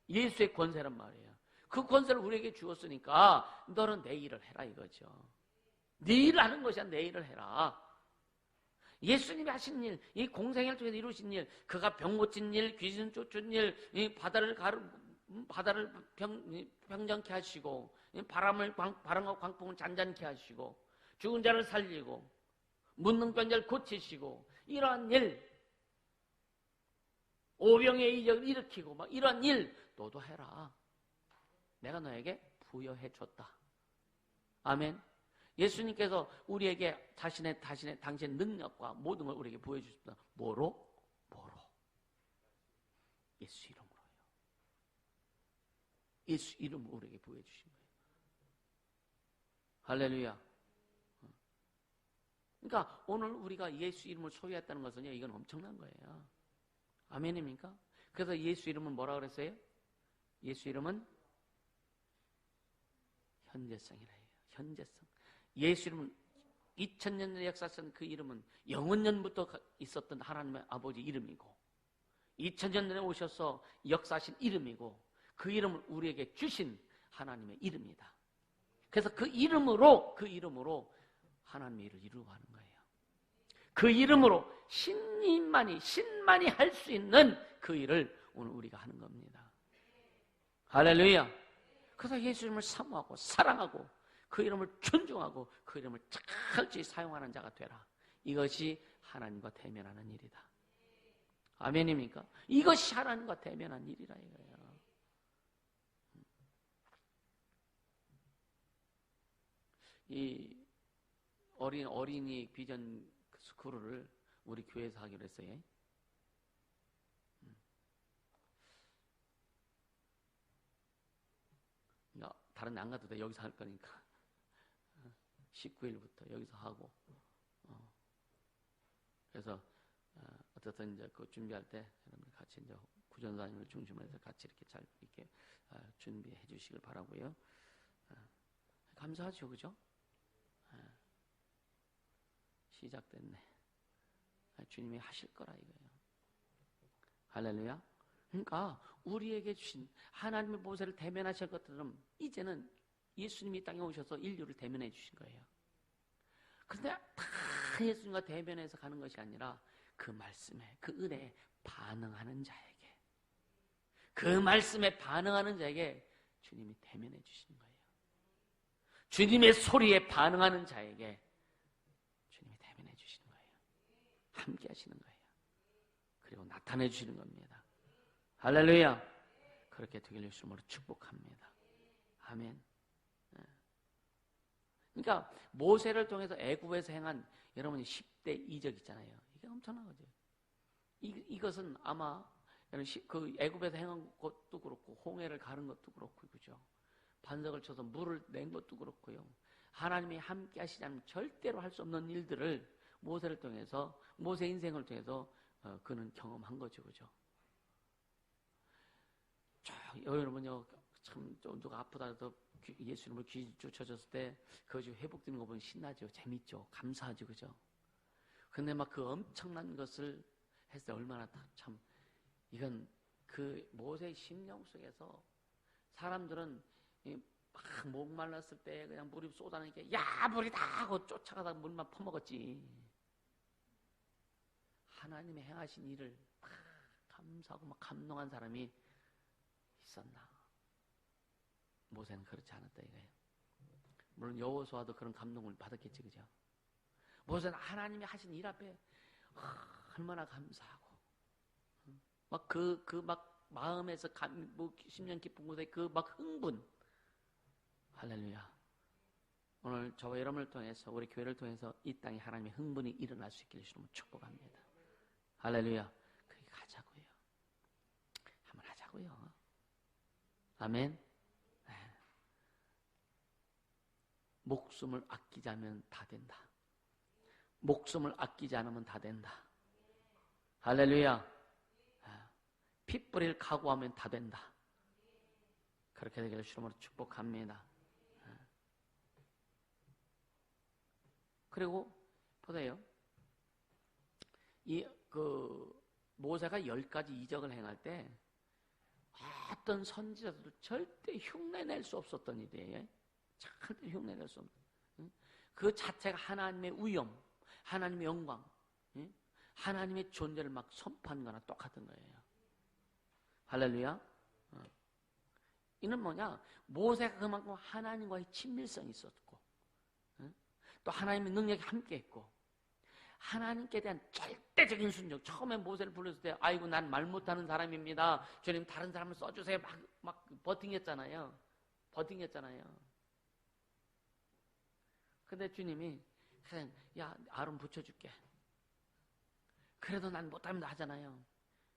예수의 권세란 말이에요. 그 권세를 우리에게 주었으니까 너는 내 일을 해라 이거죠. 네 일을 하는 것이 아니라 내 일을 해라. 예수님이 하신 일, 이 공생애를 통해서 이루신 일, 그가 병 고친 일, 귀신 쫓은 일, 이 바다를 평정케 하시고, 바람과 광풍을 잔잔케 하시고, 죽은 자를 살리고, 문둥병자를 고치시고, 이러한 일, 오병의 이적을 일으키고, 막 이러한 일 너도 해라. 내가 너에게 부여해 줬다. 아멘. 예수님께서 우리에게 당신의 능력과 모든 걸 우리에게 보여주셨다. 뭐로? 예수 이름으로요. 예수 이름으로 우리에게 보여주신 거예요. 할렐루야. 그러니까 오늘 우리가 예수 이름을 소유했다는 것은요, 이건 엄청난 거예요. 아멘입니까? 그래서 예수 이름은 뭐라 그랬어요? 예수 이름은 현재성이라 해요. 현재성. 예수 이름은 2000년 전의 역사상 그 이름은 영원년부터 있었던 하나님의 아버지 이름이고 2000년 전에 오셔서 역사하신 이름이고 그 이름을 우리에게 주신 하나님의 이름이다. 그래서 그 이름으로 하나님의 일을 이루고 하는 거예요. 그 이름으로 신만이 할 수 있는 그 일을 오늘 우리가 하는 겁니다. 할렐루야. 그래서 예수 이름을 사모하고 사랑하고 그 이름을 존중하고 그 이름을 철저히 사용하는 자가 되라. 이것이 하나님과 대면하는 일이다. 아멘입니까? 이것이 하나님과 대면한 일이라 이거예요. 이 어린이 비전 스쿨을 우리 교회에서 하기로 했어요. 다른 데 안 가도 돼. 여기서 할 거니까. 19일부터 여기서 하고. 그래서 어쨌든 이제 그 준비할 때 여러분 같이 이제 구전사님을 중심으로 해서 같이 이렇게 잘 이렇게 준비해 주시길 바라고요. 감사하죠, 그죠? 시작됐네. 주님이 하실 거라 이거예요. 할렐루야. 그러니까 우리에게 주신 하나님의 보세를 대면하실 것처럼 이제는 예수님이 땅에 오셔서 인류를 대면해 주신 거예요. 그런데 다 예수님과 대면해서 가는 것이 아니라 그 말씀에, 그 은혜에 반응하는 자에게, 그 말씀에 반응하는 자에게 주님이 대면해 주시는 거예요. 주님의 소리에 반응하는 자에게 주님이 대면해 주시는 거예요. 함께 하시는 거예요. 그리고 나타내 주시는 겁니다. 할렐루야. 그렇게 되길 예수 이름으로 축복합니다. 아멘. 그러니까 모세를 통해서 애굽에서 행한 여러분이 10대 이적 있잖아요. 이게 엄청난 거죠. 이것은 아마 그 애굽에서 행한 것도 그렇고 홍해를 가른 것도 그렇고 그죠. 반석을 쳐서 물을 낸 것도 그렇고요. 하나님이 함께 하시지 않으면 절대로 할 수 없는 일들을 모세를 통해서, 모세 인생을 통해서 그는 경험한 거죠. 그죠? 여러분요, 참, 좀 누가 아프다 해서 예수님을 귀신 쫓아졌을 때, 그거 지금 회복되는 거 보면 신나죠. 재밌죠. 감사하죠. 그죠? 근데 막 그 엄청난 것을 했을 때 얼마나 참, 이건 그 모세의 심령 속에서 사람들은 막 목말랐을 때 그냥 물이 쏟아내니까 야, 물이다! 하고 쫓아가다 물만 퍼먹었지. 하나님의 행하신 일을 막 감사하고 막 감동한 사람이 있었나? 모세는 그렇지 않았다 이거예요. 물론 여호수아도 그런 감동을 받았겠지, 그죠? 모세는 하나님이 하신 일 앞에 얼마나 감사하고 막 막 마음에서 뭐 심령 깊은 곳에 그 막 흥분. 할렐루야. 오늘 저와 여러분을 통해서, 우리 교회를 통해서 이 땅에 하나님의 흥분이 일어날 수 있기를 주님을 축복합니다. 할렐루야. 그렇게 가자고요. 한번 하자고요. 아멘. 네. 목숨을 아끼자면 다 된다. 목숨을 아끼지 않으면 다 된다. 할렐루야. 핏뿌리를 각오하면 다 된다. 그렇게 되기를 주님으로 축복합니다. 그리고 보세요. 모세가 10가지 이적을 행할 때 어떤 선지자들도 절대 흉내낼 수 없었던 일이에요. 절대 흉내낼 수 없는. 그 자체가 하나님의 위엄, 하나님의 영광, 하나님의 존재를 막 선포한 거나 똑같은 거예요. 할렐루야. 이는 뭐냐? 모세가 그만큼 하나님과의 친밀성이 있었고, 또 하나님의 능력이 함께했고, 하나님께 대한 절대적인 순종. 처음에 모세를 불렀을 때, 아이고 난 말 못하는 사람입니다. 주님 다른 사람을 써주세요. 막 버팅했잖아요. 근데 주님이 그냥 야 아론 붙여줄게. 그래도 난 못합니다 하잖아요.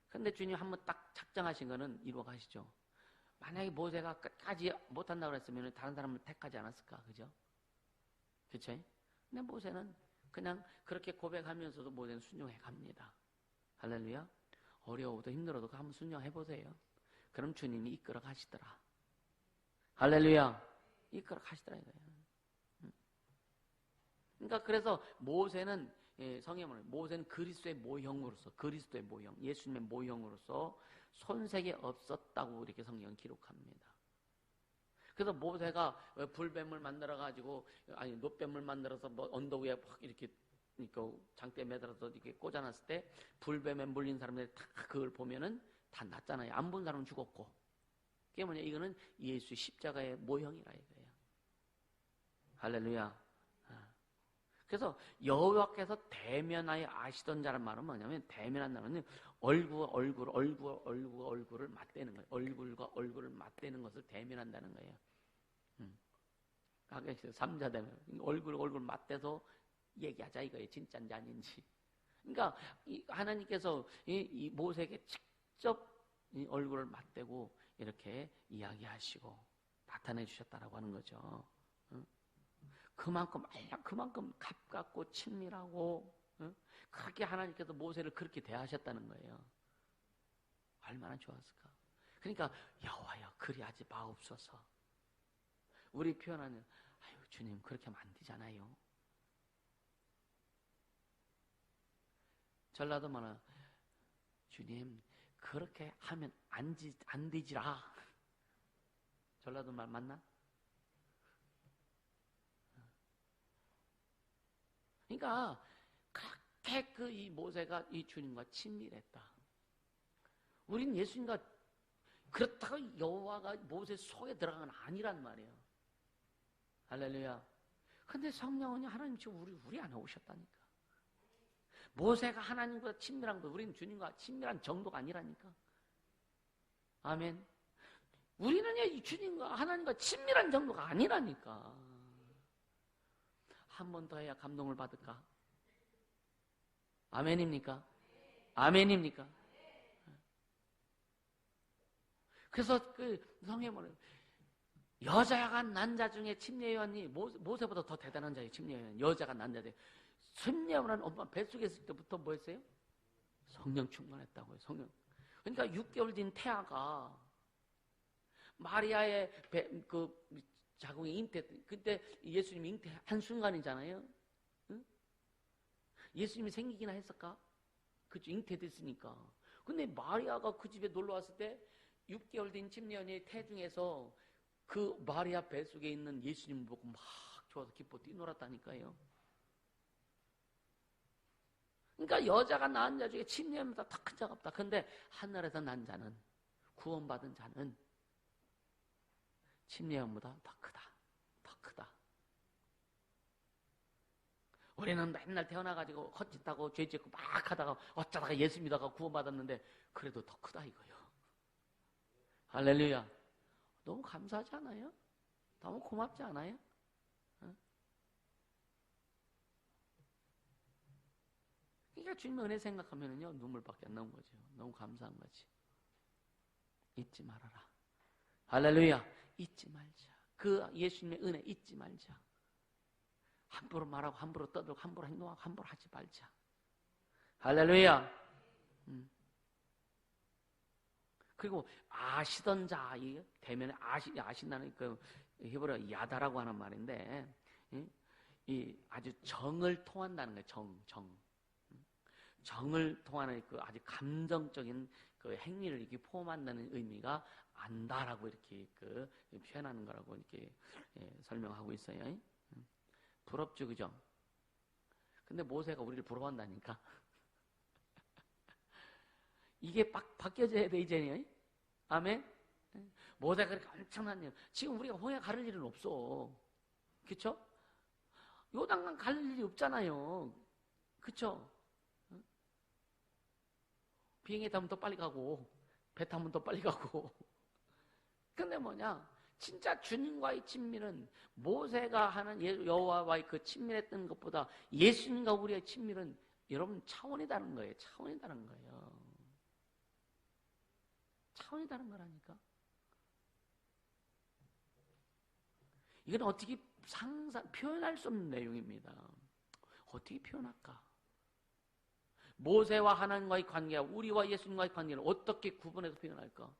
근데 주님 한번 딱 작정하신 거는 이루어 가시죠. 만약에 모세가 끝까지 못한다고 그랬으면 다른 사람을 택하지 않았을까, 그죠? 그쵸? 근데 모세는 그냥 그렇게 고백하면서도 모세는 순종해 갑니다. 할렐루야. 어려워도 힘들어도 한번 순종해 보세요. 그럼 주님이 이끌어 가시더라. 할렐루야. 이끌어 가시더라 이거예요. 그러니까 그래서 모세는 성경을 모세는 그리스도의 모형으로서, 그리스도의 모형, 예수님의 모형으로서 손색이 없었다고 이렇게 성경은 기록합니다. 그래서 모세가 불뱀을 만들어 가지고, 아니 놋뱀을 만들어서 뭐 언덕 위에 팍 이렇게 장대에 매달아서 이렇게 꽂아놨을 때 불뱀에 물린 사람들이 다 그걸 보면은 다 낫잖아요. 안 본 사람은 죽었고. 그게 뭐냐? 이거는 예수 십자가의 모형이라 이거예요. 할렐루야. 그래서 여호와께서 대면하여 아시던 자란 말은 뭐냐면, 대면한다는 얼굴을 맞대는 거예요. 얼굴과 얼굴을 맞대는 것을 대면한다는 거예요. 아까 3자 대면, 얼굴 맞대서 얘기하자 이거예요. 진짜인지 아닌지. 그러니까 하나님께서 이 모세에게 직접 이 얼굴을 맞대고 이렇게 이야기하시고 나타내 주셨다라고 하는 거죠. 그만큼 가깝고 친밀하고, 그렇게 하나님께서 모세를 그렇게 대하셨다는 거예요. 얼마나 좋았을까. 그러니까 여호와여 그리하지 마옵소서. 우리 표현하는 아유 주님 그렇게 하면 안 되잖아요. 전라도 말은 주님 그렇게 하면 안 되지라. 전라도 말 맞나? 그러니까 그렇게 이 모세가 이 주님과 친밀했다. 우린 예수님과 그렇다고 여호와가 모세 속에 들어간 건 아니란 말이에요. 할렐루야. 근데 성령은 하나님 지금 우리 안에 오셨다니까. 모세가 하나님보다 친밀한 거, 우리는 주님과 친밀한 정도가 아니라니까. 아멘. 우리는 이 주님과 하나님과 친밀한 정도가 아니라니까. 한 번 더 해야 감동을 받을까? 아멘입니까? 아멘입니까? 그래서 성경은 여자가 난 자 중에 침례요한이 모세보다 더 대단한 자예요. 침례요한 여자가 난 자들. 심리하는 엄마 뱃속에 있을 때부터 뭐 했어요? 성령 충만했다고요. 성령. 그러니까 6개월 된 태아가 마리아의 자궁이 잉태, 그때 예수님이 잉태 한 순간이잖아요. 응? 예수님이 생기기나 했을까? 그죠? 잉태됐으니까. 근데 마리아가 그 집에 놀러 왔을 때 6개월 된 침례언니의 태중에서 그 마리아 뱃속에 있는 예수님을 보고 막 좋아서 기뻐 뛰놀았다니까요. 그러니까 여자가 낳은 자 중에 침례보다 더 큰 자가 없다. 근데 하늘에서 난 자는, 구원받은 자는 침례보다 더 크다. 더 크다. 우리는 맨날 태어나가지고 헛짓하고 죄짓고 막 하다가 어쩌다가 예수 믿어가 구원받았는데 그래도 더 크다 이거요. 할렐루야. 너무 감사하지 않아요? 너무 고맙지 않아요? 어? 그러니까 주님의 은혜 생각하면은요 눈물밖에 안 나온 거죠. 너무 감사한 거지. 잊지 말아라. 할렐루야. 잊지 말자. 그 예수님의 은혜 잊지 말자. 함부로 말하고 함부로 떠들고 함부로 행동하고 함부로 하지 말자. 할렐루야. 그리고 아시던 자, 대면에 아신다는 그 히브리어 야다라고 하는 말인데, 이 아주 정을 통한다는 거예요. 정을 통하는 그 아주 감정적인 그 행위를 이렇게 포함한다는 의미가 안다라고 이렇게 표현하는 거라고 이렇게 설명하고 있어요. 부럽죠, 그죠? 근데 모세가 우리를 부러워한다니까. 이게 바뀌어져야 돼, 이제는. 아멘? 모세가 그렇게 엄청난 일. 지금 우리가 홍해 가를 일은 없어. 그쵸? 요단강 갈 일이 없잖아요. 그쵸? 비행기 타면 더 빨리 가고, 배 타면 더 빨리 가고. 근데 뭐냐? 진짜 주님과의 친밀은 모세가 하는 여호와와의 그 친밀했던 것보다 예수님과 우리의 친밀은 여러분 차원이 다른 거예요. 차원이 다른 거예요. 차원이 다른 거라니까. 이건 어떻게 표현할 수 없는 내용입니다. 어떻게 표현할까? 모세와 하나님과의 관계와 우리와 예수님과의 관계를 어떻게 구분해서 표현할까?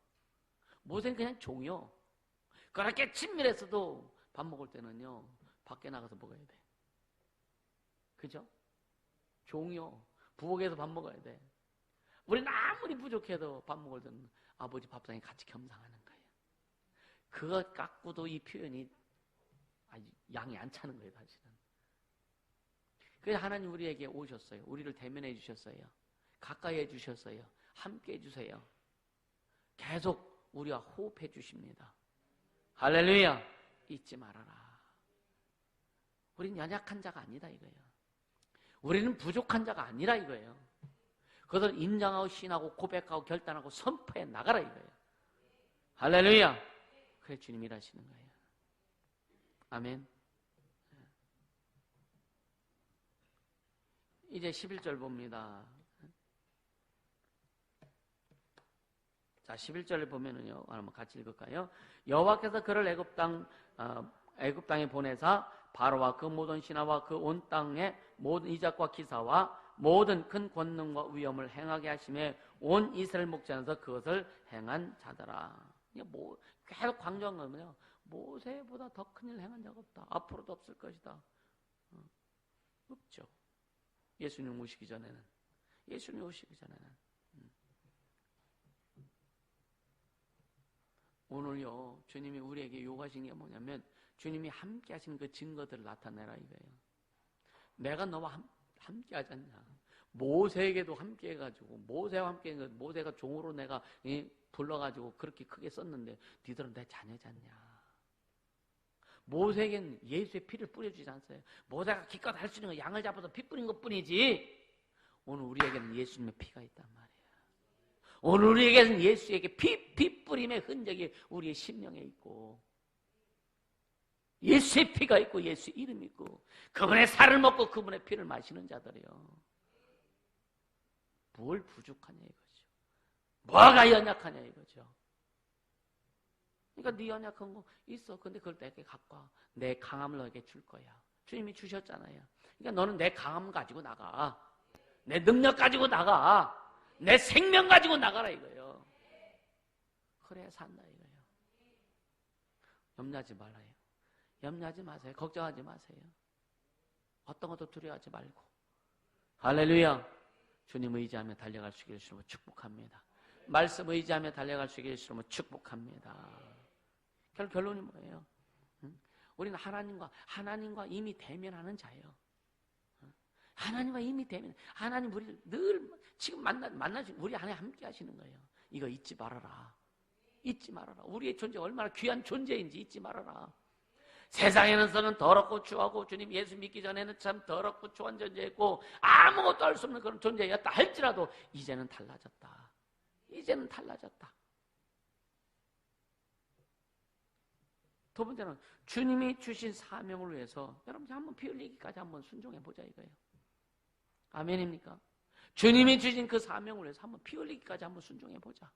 모세는 그냥 종이요. 그렇게 친밀했어도 밥 먹을 때는요 밖에 나가서 먹어야 돼. 그죠? 종이요. 부엌에서 밥 먹어야 돼. 우리는 아무리 부족해도 밥 먹을 때는 아버지 밥상에 같이 겸상하는 거예요. 그것 갖고도 이 표현이 아주 양이 안 차는 거예요, 사실은. 그래서 하나님 우리에게 오셨어요. 우리를 대면해 주셨어요. 가까이 해 주셨어요. 함께 해 주세요. 계속 우리와 호흡해 주십니다. 할렐루야. 잊지 말아라. 우리는 연약한 자가 아니다 이거예요. 우리는 부족한 자가 아니라 이거예요. 그것을 인정하고 신하고 고백하고 결단하고 선포해 나가라 이거예요. 할렐루야. 그래 주님이 일하시는 거예요. 아멘. 이제 11절 봅니다. 자, 11절을 보면은요, 한번 같이 읽을까요? 여호와께서 그를 애굽 땅에 보내사 바로와 그 모든 신하와 그 온 땅의 모든 이적과 기사와 모든 큰 권능과 위엄을 행하게 하심에 온 이스라엘 목전에서 그것을 행한 자더라. 계속 강조한 거면요, 모세보다 더 큰 일을 행한 자가 없다. 앞으로도 없을 것이다. 없죠. 예수님 오시기 전에는. 오늘요, 주님이 우리에게 요구하신 게 뭐냐면, 주님이 함께 하신 그 증거들을 나타내라 이거예요. 내가 너와 함께 하지 않냐. 모세에게도 함께 해가지고, 모세와 함께 해가지고, 모세가 종으로 내가 불러가지고 그렇게 크게 썼는데, 니들은 내 자녀지 않냐. 모세에게는 예수의 피를 뿌려주지 않았어요. 모세가 기껏 할 수 있는 건 양을 잡아서 피 뿌린 것 뿐이지, 오늘 우리에게는 예수님의 피가 있단 말이에요. 오늘 우리에게는 예수에게 피 뿌림의 흔적이 우리의 심령에 있고, 예수의 피가 있고 예수의 이름이 있고, 그분의 살을 먹고 그분의 피를 마시는 자들이요. 뭘 부족하냐 이거죠. 뭐가 연약하냐 이거죠. 그러니까 네 연약한 거 있어. 근데 그걸 내게 갖고 와. 내 강함을 너에게 줄 거야. 주님이 주셨잖아요. 그러니까 너는 내 강함 가지고 나가. 내 능력 가지고 나가. 내 생명 가지고 나가라 이거예요. 그래야 산다 이거예요. 염려하지 말아요. 염려하지 마세요. 걱정하지 마세요. 어떤 것도 두려워하지 말고. 할렐루야. 주님 의지하며 달려갈 수 있기를 주님으로 축복합니다. 말씀 의지하며 달려갈 수 있기를 주님으로 축복합니다. 결론이 뭐예요? 우리는 하나님과 이미 대면하는 자예요. 하나님과 이미 대면, 하나님 우리를 늘 지금 만나시고 우리 안에 함께 하시는 거예요. 이거 잊지 말아라. 잊지 말아라. 우리의 존재 얼마나 귀한 존재인지 잊지 말아라. 세상에서는 더럽고 추하고 주님 예수 믿기 전에는 참 더럽고 추한 존재였고 아무것도 할 수 없는 그런 존재였다 할지라도 이제는 달라졌다. 이제는 달라졌다. 두 번째는 주님이 주신 사명을 위해서 여러분 한번 피 흘리기까지 한번 순종해 보자 이거예요. 아멘입니까? 주님이 주신 그 사명을 위해서 한번 피 흘리기까지 한번 순종해 보자.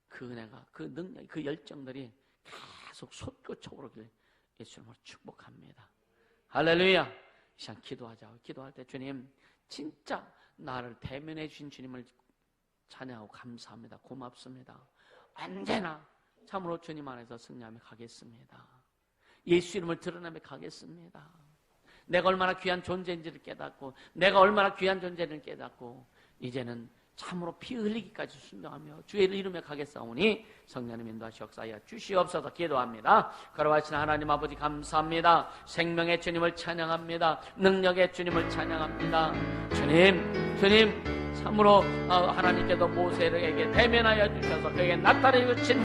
그 은혜가, 그 능력, 그 열정들이 계속 솟구쳐 오르길 예수님으로 축복합니다. 할렐루야. 이 시간 기도하자. 기도할 때 주님 진짜 나를 대면해 주신 주님을 찬양하고 감사합니다. 고맙습니다. 언제나 참으로 주님 안에서 승리하며 가겠습니다. 예수 이름을 드러내며 가겠습니다. 내가 얼마나 귀한 존재인지를 깨닫고 내가 얼마나 귀한 존재를 깨닫고 이제는 참으로 피 흘리기까지 순종하며 주의 이름에 가겠사오니 성령님 인도하시 역사하여 주시옵소서. 기도합니다. 거룩하신 하나님 아버지 감사합니다. 생명의 주님을 찬양합니다. 능력의 주님을 찬양합니다. 주님 참으로 하나님께서 모세에게 대면하여 주셔서 그에게 나타내 주신